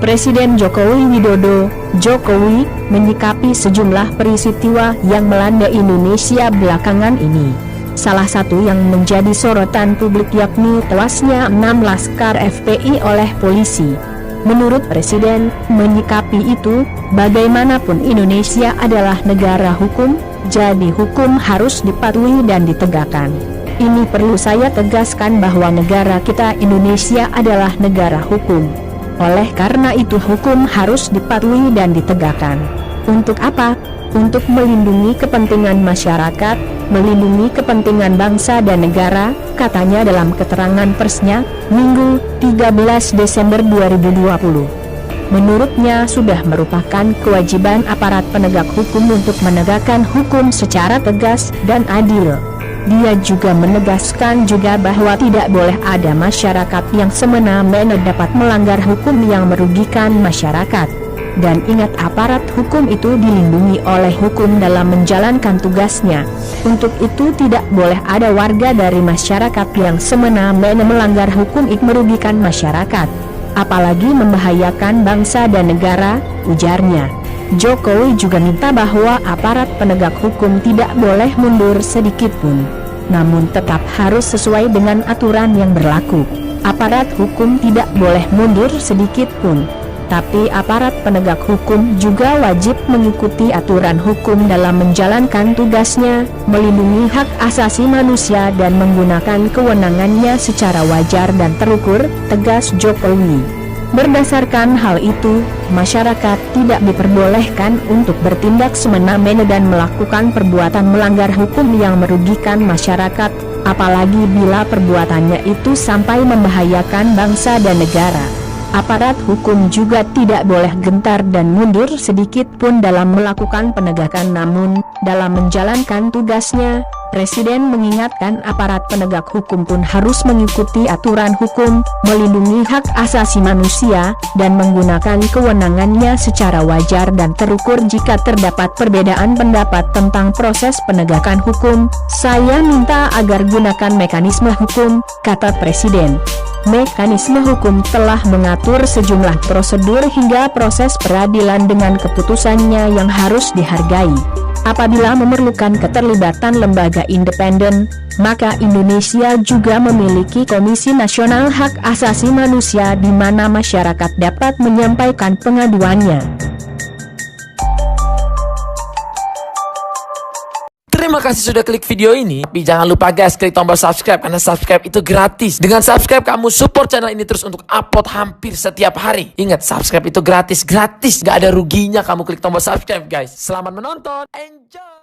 Presiden Joko Widodo, Jokowi, menyikapi sejumlah peristiwa yang melanda Indonesia belakangan ini. Salah satu yang menjadi sorotan publik yakni tewasnya 6 laskar FPI oleh polisi. Menurut Presiden, menyikapi itu, bagaimanapun Indonesia adalah negara hukum, jadi hukum harus dipatuhi dan ditegakkan. Ini perlu saya tegaskan bahwa negara kita Indonesia adalah negara hukum. Oleh karena itu hukum harus dipatuhi dan ditegakkan. Untuk apa? Untuk melindungi kepentingan masyarakat, melindungi kepentingan bangsa dan negara, katanya dalam keterangan persnya, Minggu, 13 Desember 2020. Menurutnya sudah merupakan kewajiban aparat penegak hukum untuk menegakkan hukum secara tegas dan adil. Dia juga menegaskan juga bahwa tidak boleh ada masyarakat yang semena-mena dapat melanggar hukum yang merugikan masyarakat. Dan ingat, aparat hukum itu dilindungi oleh hukum dalam menjalankan tugasnya. Untuk itu tidak boleh ada warga dari masyarakat yang semena-mena melanggar hukum yang merugikan masyarakat, apalagi membahayakan bangsa dan negara, ujarnya. Jokowi juga minta bahwa aparat penegak hukum tidak boleh mundur sedikit pun, namun tetap harus sesuai dengan aturan yang berlaku. Aparat hukum tidak boleh mundur sedikit pun, tapi aparat penegak hukum juga wajib mengikuti aturan hukum dalam menjalankan tugasnya, melindungi hak asasi manusia dan menggunakan kewenangannya secara wajar dan terukur, tegas Jokowi. Berdasarkan hal itu, masyarakat tidak diperbolehkan untuk bertindak semena-mena dan melakukan perbuatan melanggar hukum yang merugikan masyarakat, apalagi bila perbuatannya itu sampai membahayakan bangsa dan negara. Aparat hukum juga tidak boleh gentar dan mundur sedikit pun dalam melakukan penegakan, namun dalam menjalankan tugasnya, Presiden mengingatkan aparat penegak hukum pun harus mengikuti aturan hukum, melindungi hak asasi manusia, dan menggunakan kewenangannya secara wajar dan terukur. Jika terdapat perbedaan pendapat tentang proses penegakan hukum, saya minta agar gunakan mekanisme hukum, kata Presiden. Mekanisme hukum telah mengatur sejumlah prosedur hingga proses peradilan dengan keputusannya yang harus dihargai. Apabila memerlukan keterlibatan lembaga independen, maka Indonesia juga memiliki Komisi Nasional Hak Asasi Manusia di mana masyarakat dapat menyampaikan pengaduannya. Terima kasih sudah klik video ini. Tapi jangan lupa guys, klik tombol subscribe karena subscribe itu gratis. Dengan subscribe kamu support channel ini terus untuk upload hampir setiap hari. Ingat, subscribe itu gratis, gak ada ruginya kamu klik tombol subscribe guys. Selamat menonton, enjoy.